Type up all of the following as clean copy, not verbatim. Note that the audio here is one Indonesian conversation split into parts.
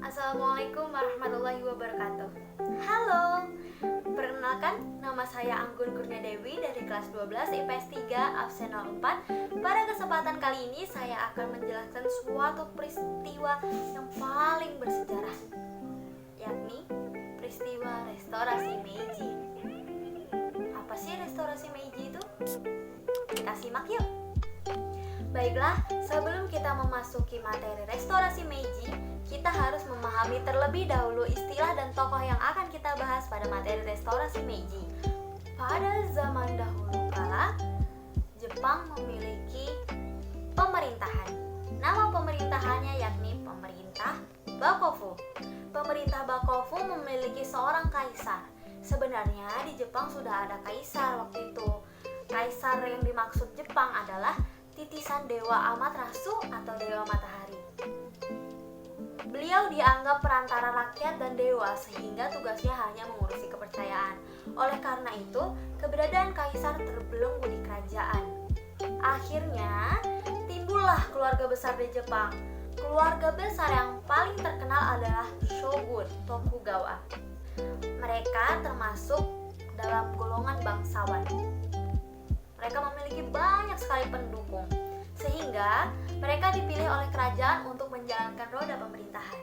Assalamualaikum warahmatullahi wabarakatuh. Halo, perkenalkan nama saya Anggun Kurnia Dewi dari kelas 12 IPS 3 absen 04. Pada kesempatan kali ini saya akan menjelaskan suatu peristiwa yang paling bersejarah, yakni peristiwa restorasi Meiji. Apa sih restorasi Meiji itu? Kita simak yuk. Baiklah, sebelum kita memasuki materi restorasi Meiji, kita harus memahami terlebih dahulu istilah dan tokoh yang akan kita bahas pada materi restorasi Meiji. Pada zaman dahulu kala, Jepang memiliki pemerintahan. Nama pemerintahannya yakni Pemerintah Bakufu. Pemerintah Bakufu memiliki seorang kaisar. Sebenarnya di Jepang sudah ada kaisar waktu itu. Kaisar yang dimaksud Jepang adalah titisan Dewa Amaterasu atau Dewa Matahari. Beliau dianggap perantara rakyat dan dewa sehingga tugasnya hanya mengurusi kepercayaan. Oleh karena itu, keberadaan kaisar terbelenggu di kerajaan. Akhirnya, timbullah keluarga besar di Jepang. Keluarga besar yang paling terkenal adalah Shogun Tokugawa. Mereka termasuk dalam golongan bangsawan. Mereka memiliki banyak sekali pendukung, sehingga mereka dipilih oleh kerajaan untuk menjalankan roda pemerintahan.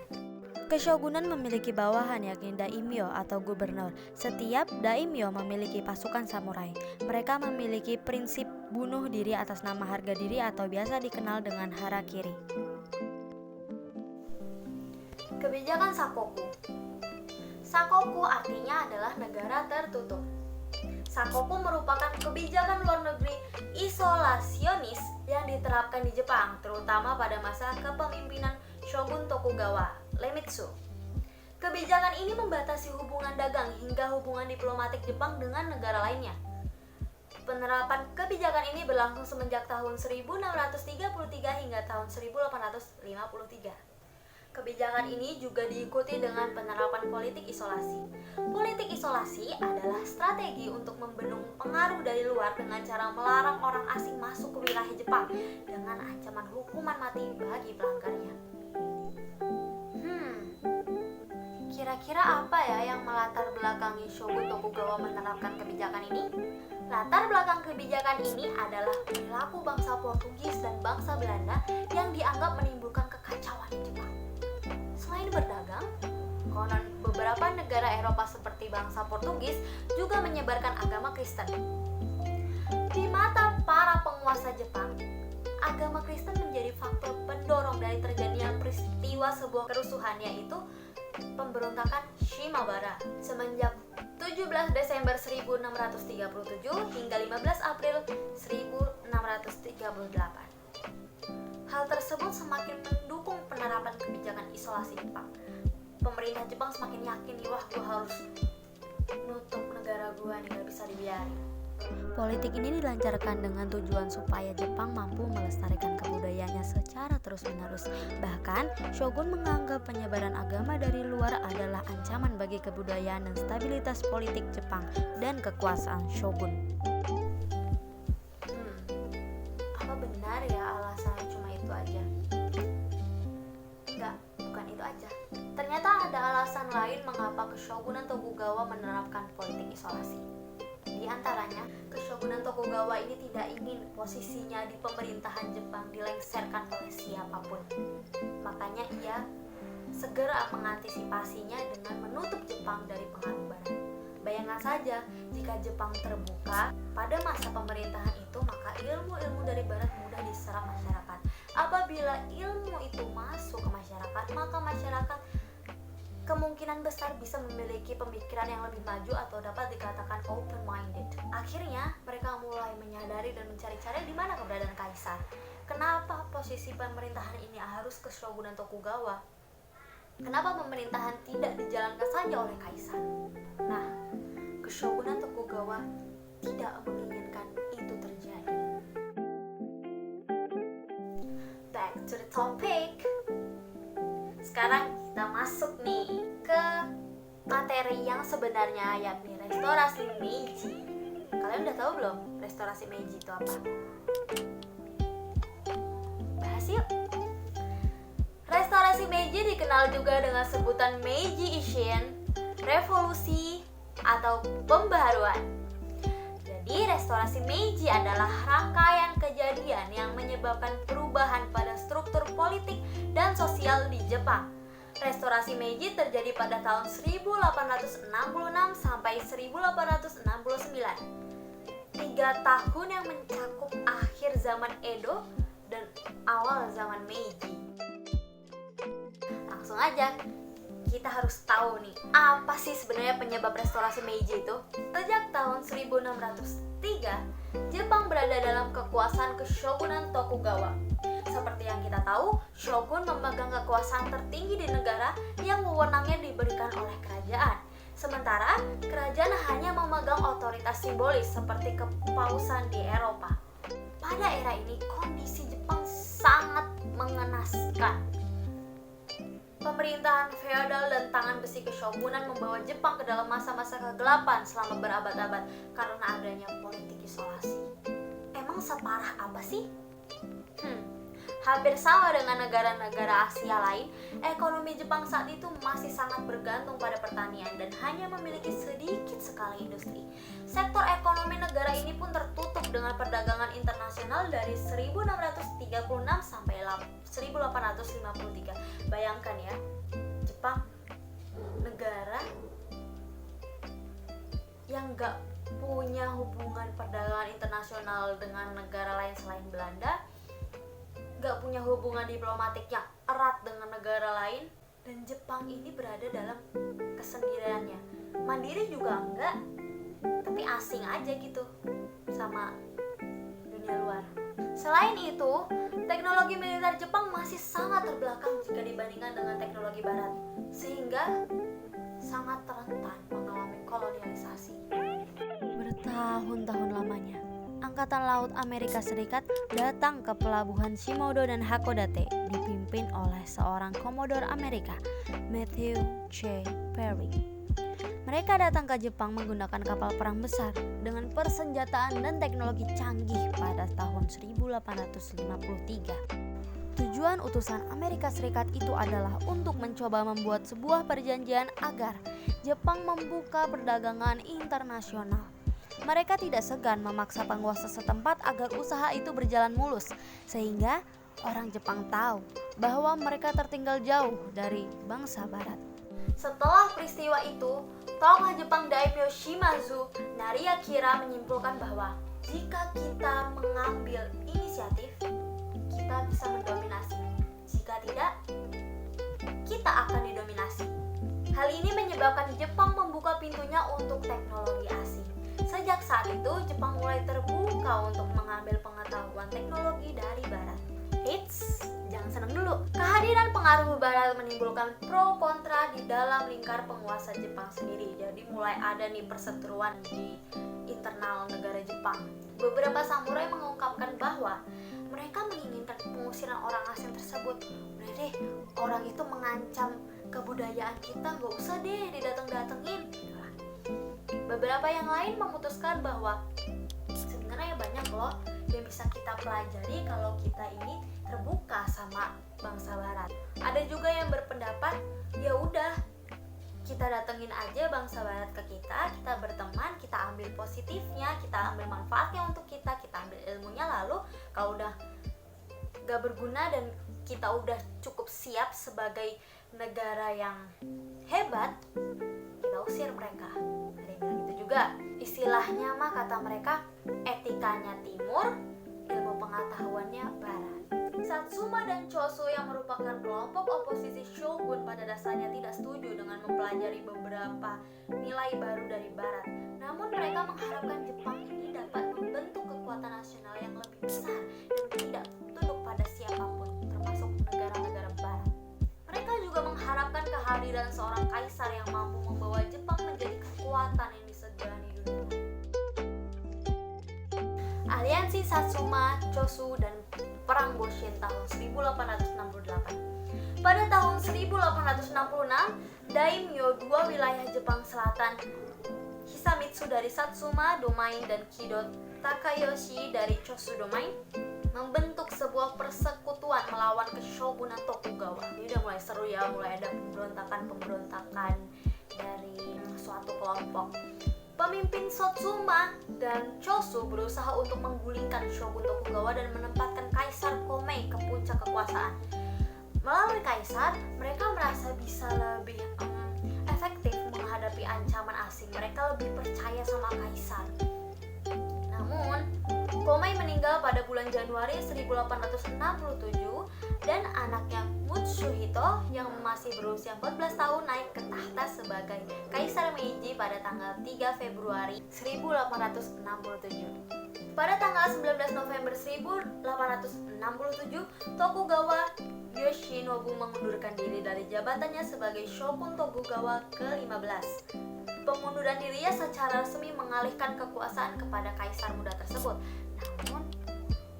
Keshogunan memiliki bawahan yakni daimyo atau gubernur. Setiap daimyo memiliki pasukan samurai. Mereka memiliki prinsip bunuh diri atas nama harga diri atau biasa dikenal dengan harakiri. Kebijakan Sakoku. Sakoku artinya adalah negara tertutup. Sakoku merupakan kebijakan luar negeri isolasionis yang diterapkan di Jepang, terutama pada masa kepemimpinan Shogun Tokugawa Iemitsu. Kebijakan ini membatasi hubungan dagang hingga hubungan diplomatik Jepang dengan negara lainnya. Penerapan kebijakan ini berlangsung semenjak tahun 1633 hingga tahun 1853. Kebijakan ini juga diikuti dengan penerapan politik isolasi. Politik isolasi adalah strategi untuk membendung pengaruh dari luar dengan cara melarang orang asing masuk ke wilayah Jepang dengan ancaman hukuman mati bagi pelanggarnya. Kira-kira apa ya yang melatar belakangi Shogun Tokugawa menerapkan kebijakan ini? Latar belakang kebijakan ini adalah perilaku bangsa Portugis dan bangsa Belanda yang dianggap menimbulkan kekacauan di Jepang. Selain berdagang, konon beberapa negara Eropa seperti bangsa Portugis juga menyebarkan agama Kristen. Di mata para penguasa Jepang, agama Kristen menjadi faktor pendorong dari terjadinya peristiwa sebuah kerusuhan, yaitu pemberontakan Shimabara semenjak 17 Desember 1637 hingga 15 April 1638. Hal tersebut semakin mendukung penerapan kebijakan isolasi Jepang. Pemerintah Jepang semakin yakin nih, wah gue harus nutup negara gue nih, gak bisa dibiarin. Politik ini dilancarkan dengan tujuan supaya Jepang mampu melestarikan kebudayaannya secara terus-menerus. Bahkan, Shogun menganggap penyebaran agama dari luar adalah ancaman bagi kebudayaan dan stabilitas politik Jepang dan kekuasaan Shogun. Apa benar ya alasannya cuma itu aja? Enggak, bukan itu aja. Ternyata ada alasan lain mengapa Keshogunan Tokugawa menerapkan politik isolasi. Di antaranya, Keshogunan Tokugawa ini tidak ingin posisinya di pemerintahan Jepang dilengsarkan oleh siapapun. Makanya ia segera mengantisipasinya dengan menutup Jepang dari pengaruh barat. Bayangkan saja, jika Jepang terbuka pada masa pemerintahan itu, maka ilmu-ilmu dari barat mudah diserap masyarakat. Apabila ilmu itu masuk ke masyarakat, maka masyarakat kemungkinan besar bisa memiliki pemikiran yang lebih maju atau dapat dikatakan open-minded. Akhirnya, mereka mulai menyadari dan mencari-cari di mana keberadaan kaisar. Kenapa posisi pemerintahan ini harus ke Shogunan Tokugawa? Kenapa pemerintahan tidak dijalankan saja oleh kaisar? Nah, Keshogunan Tokugawa tidak menginginkan itu terjadi. Back to the topic. Sekarang kita masuk nih ke materi yang sebenarnya, yakni restorasi Meiji. Kalian udah tahu belum restorasi Meiji itu apa? Bahas yuk. Restorasi Meiji dikenal juga dengan sebutan Meiji Ishin, revolusi, atau pembaharuan. Jadi, restorasi Meiji adalah rangkaian kejadian yang menyebabkan perubahan pada struktur politik dan sosial di Jepang. Restorasi Meiji terjadi pada tahun 1866 sampai 1869. 3 tahun yang mencakup akhir zaman Edo dan awal zaman Meiji. Langsung aja, kita harus tahu nih, apa sih sebenarnya penyebab restorasi Meiji itu? Sejak tahun 1603, Jepang berada dalam kekuasaan Keshogunan Tokugawa. Seperti yang kita tahu, shogun memegang kekuasaan tertinggi di negara yang wewenangnya diberikan oleh kerajaan. Sementara, kerajaan hanya memegang otoritas simbolis seperti kepausan di Eropa. Pada era ini, kondisi Jepang sangat mengenaskan. Pemerintahan feodal dan tangan besi keshogunan membawa Jepang ke dalam masa-masa kegelapan selama berabad-abad karena adanya politik isolasi. Emang separah apa sih? Hampir sama dengan negara-negara Asia lain, ekonomi Jepang saat itu masih sangat bergantung pada pertanian dan hanya memiliki sedikit sekali industri. Sektor ekonomi negara ini pun tertutup dengan perdagangan internasional dari 1636 sampai 1853. Bayangkan ya, Jepang negara yang gak punya hubungan perdagangan internasional dengan negara lain selain Belanda, gak punya hubungan diplomatik yang erat dengan negara lain, dan Jepang ini berada dalam kesendiriannya. Mandiri juga enggak, tapi asing aja gitu sama dunia luar. Selain itu, teknologi militer Jepang masih sangat terbelakang jika dibandingkan dengan teknologi barat, sehingga sangat rentan mengalami kolonialisasi. Bertahun-tahun lamanya, Angkatan Laut Amerika Serikat datang ke pelabuhan Shimodo dan Hakodate dipimpin oleh seorang komodor Amerika, Matthew C. Perry. Mereka datang ke Jepang menggunakan kapal perang besar dengan persenjataan dan teknologi canggih pada tahun 1853. Tujuan utusan Amerika Serikat itu adalah untuk mencoba membuat sebuah perjanjian agar Jepang membuka perdagangan internasional. Mereka tidak segan memaksa penguasa setempat agar usaha itu berjalan mulus, sehingga orang Jepang tahu bahwa mereka tertinggal jauh dari bangsa barat. Setelah peristiwa itu, tokoh Jepang Daimyo Shimazu Nariakira menyimpulkan bahwa jika kita mengambil inisiatif, kita bisa mendominasi. Jika tidak, kita akan didominasi. Hal ini menyebabkan Jepang membuka pintunya untuk teknologi asing. Sejak saat itu, Jepang mulai terbuka untuk mengambil pengetahuan teknologi dari barat. Eits, jangan senang dulu. Kehadiran pengaruh barat menimbulkan pro kontra di dalam lingkar penguasa Jepang sendiri. Jadi mulai ada nih perseteruan di internal negara Jepang. Beberapa samurai mengungkapkan bahwa mereka menginginkan pengusiran orang asing tersebut. Udah deh, orang itu mengancam kebudayaan kita, gak usah deh didateng-datengin. Beberapa yang lain memutuskan bahwa sebenarnya banyak loh yang bisa kita pelajari kalau kita ini terbuka sama bangsa barat. Ada juga yang berpendapat, ya udah kita datengin aja bangsa barat ke kita berteman, kita ambil positifnya, kita ambil manfaatnya untuk kita ambil ilmunya, lalu kalau udah gak berguna dan kita udah cukup siap sebagai negara yang hebat, kita usir mereka. Ada yang bilang gitu juga. Istilahnya mah kata mereka, etikanya timur, ilmu pengetahuannya barat. Satsuma dan Chosu yang merupakan kelompok oposisi shogun pada dasarnya tidak setuju dengan mempelajari beberapa nilai baru dari barat. Namun mereka mengharapkan Jepang ini dapat membentuk kekuatan nasional yang lebih besar dan tidak tunduk pada siapapun, termasuk negara-negara barat. Mereka juga mengharapkan kehadiran seorang kaisar yang mampu membawa Jepang menjadi kekuatan yang disegani dunia. Aliansi Satsuma, Chosu, dan Perang Boshin tahun 1868. Pada tahun 1866, daimyo dua wilayah Jepang Selatan, Hisamitsu dari Satsuma Domain dan Kido Takayoshi dari Chosu Domain, membentuk membentuk sebuah persekutuan melawan keshogunan Tokugawa. Ini udah mulai seru ya, mulai ada pemberontakan dari suatu kelompok. Pemimpin Satsuma dan Chosu berusaha untuk menggulingkan Shogun Tokugawa dan menempatkan Kaisar Komei ke puncak kekuasaan. Melalui kaisar, mereka merasa bisa lebih efektif menghadapi ancaman asing. Mereka lebih percaya sama kaisar. Namun, Komei meninggal pada bulan Januari 1867 dan anaknya Mutsuhito yang masih berusia 14 tahun naik ke tahta sebagai Kaisar Meiji pada tanggal 3 Februari 1867. Pada tanggal 19 November 1867, Tokugawa Yoshinobu mengundurkan diri dari jabatannya sebagai Shogun Tokugawa ke-15. Pengunduran dirinya secara resmi mengalihkan kekuasaan kepada kaisar muda tersebut. Namun,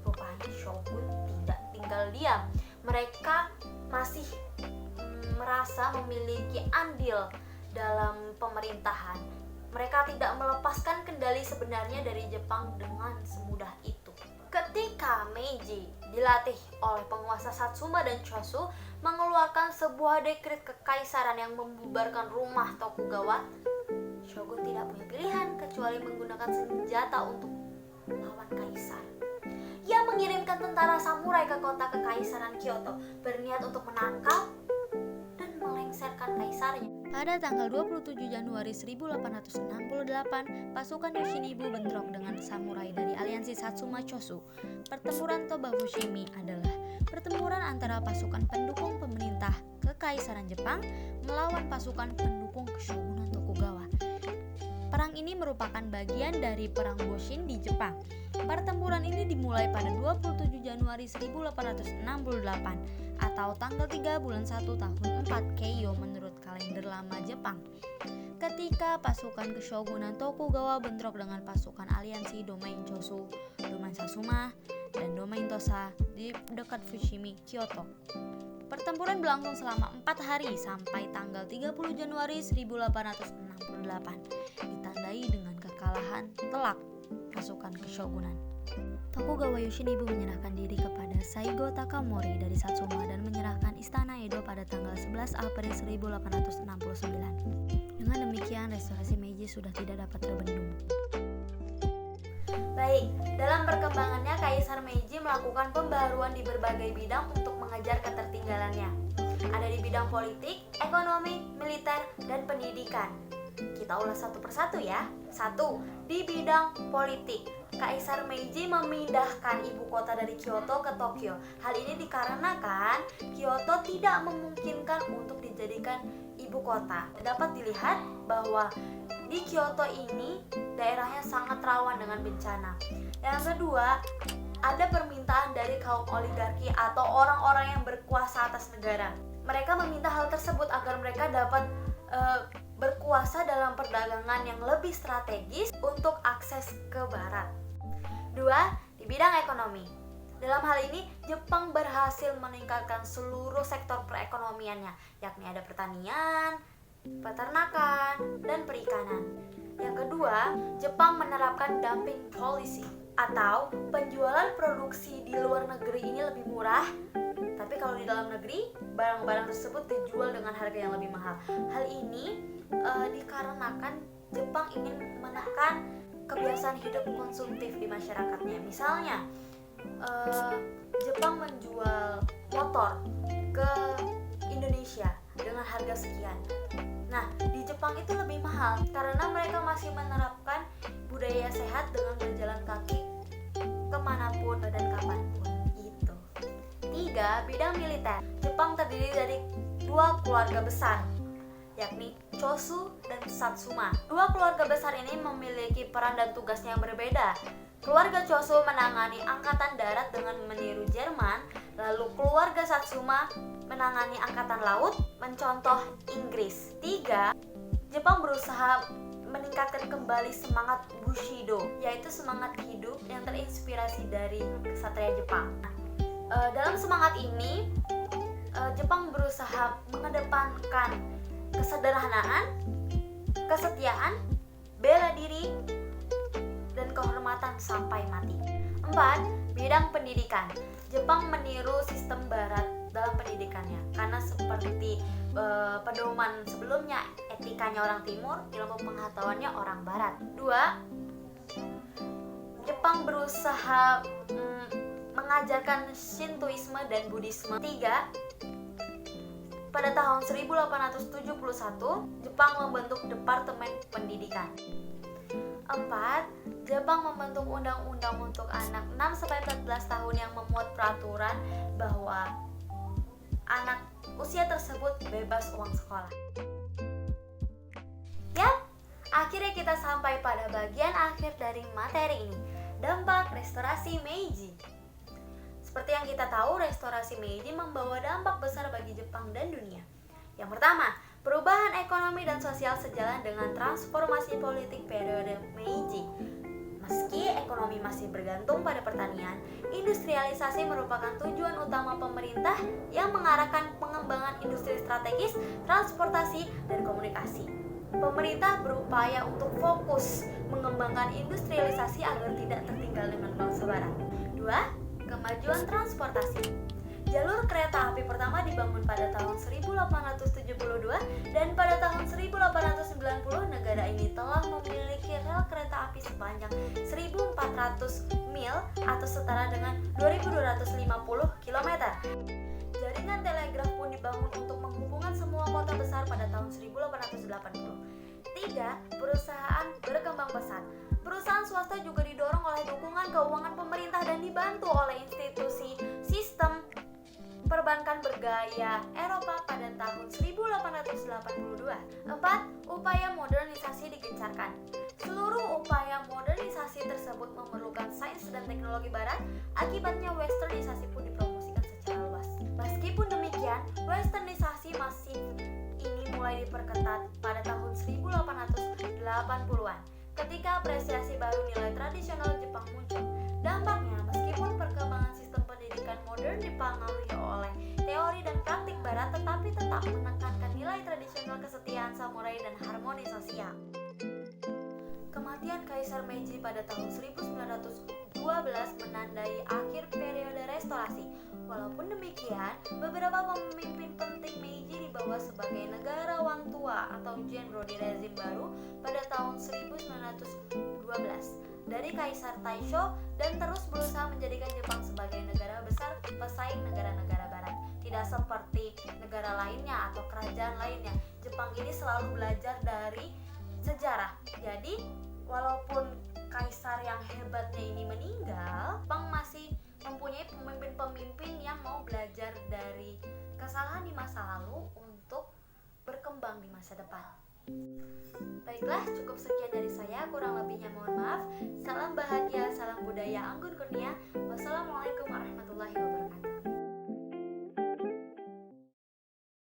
rupanya Shogun tidak tinggal diam. Mereka masih merasa memiliki andil dalam pemerintahan. Mereka tidak melepaskan kendali sebenarnya dari Jepang dengan semudah itu. Ketika Meiji dilatih oleh penguasa Satsuma dan Chosu mengeluarkan sebuah dekret kekaisaran yang membubarkan rumah Tokugawa, Shogun tidak punya pilihan kecuali menggunakan senjata untuk melawan kaisar. Ia mengirimkan tentara samurai ke kota kekaisaran Kyoto, berniat untuk menangkap dan melengsarkan kaisarnya. Pada tanggal 27 Januari 1868, pasukan Yoshinobu bentrok dengan samurai dari aliansi Satsuma Chosu. Pertempuran Toba Fushimi adalah pertempuran antara pasukan pendukung pemerintah Kekaisaran Jepang melawan pasukan pendukung Keshogunan Tokugawa. Perang ini merupakan bagian dari Perang Boshin di Jepang. Pertempuran ini dimulai pada 27 Januari 1868 atau tanggal 3 bulan 1 tahun 4 Keiyo menurut kalender lama Jepang. Ketika pasukan Keshogunan Tokugawa bentrok dengan pasukan aliansi Domain Chosu, Domain Satsuma, dan Domain Tosa di dekat Fushimi, Kyoto. Pertempuran berlangsung selama 4 hari sampai tanggal 30 Januari 1868, ditandai dengan kekalahan telak pasukan Keshogunan. Tokugawa Yoshinobu menyerahkan diri kepada Saigo Takamori dari Satsuma dan menyerahkan istana Edo pada tanggal 11 April 1869. Dengan demikian, restorasi Meiji sudah tidak dapat terbendung. Baik, dalam perkembangannya Kaisar Meiji melakukan pembaharuan di berbagai bidang untuk mengejar ketertinggalannya. Ada di bidang politik, ekonomi, militer, dan pendidikan. Kita ulas satu persatu ya. 1. Di bidang politik, Kaisar Meiji memindahkan ibu kota dari Kyoto ke Tokyo. Hal ini dikarenakan Kyoto tidak memungkinkan untuk dijadikan ibu kota. Dapat dilihat bahwa di Kyoto ini daerahnya sangat rawan dengan bencana. Yang kedua, ada permintaan dari kaum oligarki atau orang-orang yang berkuasa atas negara. Mereka meminta hal tersebut agar mereka dapat berkuasa dalam perdagangan yang lebih strategis untuk akses ke barat. 2. Di bidang ekonomi. Dalam hal ini, Jepang berhasil meningkatkan seluruh sektor perekonomiannya, yakni ada pertanian, peternakan, dan perikanan. Yang kedua, Jepang menerapkan dumping policy atau penjualan produksi di luar negeri ini lebih murah, tapi kalau di dalam negeri, barang-barang tersebut dijual dengan harga yang lebih mahal. Hal ini dikarenakan Jepang ingin menekan kebiasaan hidup konsumtif di masyarakatnya. Misalnya, Jepang menjual motor ke Indonesia dengan harga sekian. Nah, di Jepang itu lebih mahal karena mereka masih menerapkan budaya sehat dengan berjalan kaki kemanapun dan kapanpun. Gitu. 3. Bidang militer. Jepang terdiri dari 2 keluarga besar, yakni Chosu dan Satsuma. 2 keluarga besar ini memiliki peran dan tugasnya yang berbeda. Keluarga Chosu menangani angkatan darat dengan meniru Jerman, lalu keluarga Satsuma menangani angkatan laut, mencontoh Inggris. 3. Jepang berusaha meningkatkan kembali semangat Bushido, yaitu semangat hidup yang terinspirasi dari kesatria Jepang. Dalam semangat ini, Jepang berusaha mengedepankan kesederhanaan, kesetiaan, bela diri, dan kehormatan sampai mati. 4. Bidang pendidikan. Jepang meniru sistem barat dalam pendidikannya karena seperti pedoman sebelumnya, etikanya orang timur, ilmu pengetahuannya orang barat. 2. Jepang berusaha mengajarkan Shintoisme dan Buddhisme. 3. Pada tahun 1871, Jepang membentuk Departemen Pendidikan. 4. Jepang membentuk undang-undang untuk anak 6-14 tahun yang memuat peraturan bahwa anak usia tersebut bebas uang sekolah. Ya, akhirnya kita sampai pada bagian akhir dari materi ini, dampak restorasi Meiji. Seperti yang kita tahu, restorasi Meiji membawa dampak besar bagi Jepang dan dunia. Yang pertama, perubahan ekonomi dan sosial sejalan dengan transformasi politik periode Meiji. Meski ekonomi masih bergantung pada pertanian, industrialisasi merupakan tujuan utama pemerintah yang mengarahkan pengembangan industri strategis, transportasi, dan komunikasi. Pemerintah berupaya untuk fokus mengembangkan industrialisasi agar tidak tertinggal dengan bangsa barat. 2. Kemajuan transportasi. Jalur kereta api pertama dibangun pada tahun 1872 dan pada tahun 1890 negara ini telah memiliki rel kereta api sepanjang 1.400 mil atau setara dengan 2.250 km. Jaringan telegraf pun dibangun untuk menghubungkan semua kota besar pada tahun 1880. 3. Perusahaan berkembang pesat. Perusahaan swasta juga didorong oleh dukungan keuangan pemerintah dan dibantu oleh institusi sistem perbankan bergaya Eropa pada tahun 1882. 4. Upaya modernisasi digencarkan. Seluruh upaya modernisasi tersebut memerlukan sains dan teknologi barat, akibatnya westernisasi pun dipromosikan secara luas. Meskipun demikian, westernisasi masif ini mulai diperketat pada tahun 1880-an ketika apresiasi baru nilai tradisional Jepang muncul. Dampaknya, meskipun perkembangan sistem pendidikan modern dipengaruhi oleh teori dan praktik barat, tetapi tetap menekankan nilai tradisional kesetiaan samurai dan harmoni sosial. Kematian Kaisar Meiji pada tahun 1912 menandai akhir periode restorasi. Walaupun demikian, beberapa pemimpin penting Meiji dibawa sebagai negarawan tua atau Genro di rezim baru pada tahun 1912 dari Kaisar Taisho dan terus berusaha menjadikan Jepang sebagai negara besar pesaing negara-negara barat. Tidak seperti negara lainnya atau kerajaan lainnya, Jepang ini selalu belajar dari sejarah. Jadi, walaupun kaisar yang hebatnya ini meninggal, Jepang masih mempunyai pemimpin-pemimpin yang mau belajar dari kesalahan di masa lalu untuk berkembang di masa depan. Baiklah, cukup sekian dari saya, kurang lebihnya mohon maaf. Salam bahagia, salam budaya Anggun Kurnia. Wassalamualaikum warahmatullahi wabarakatuh.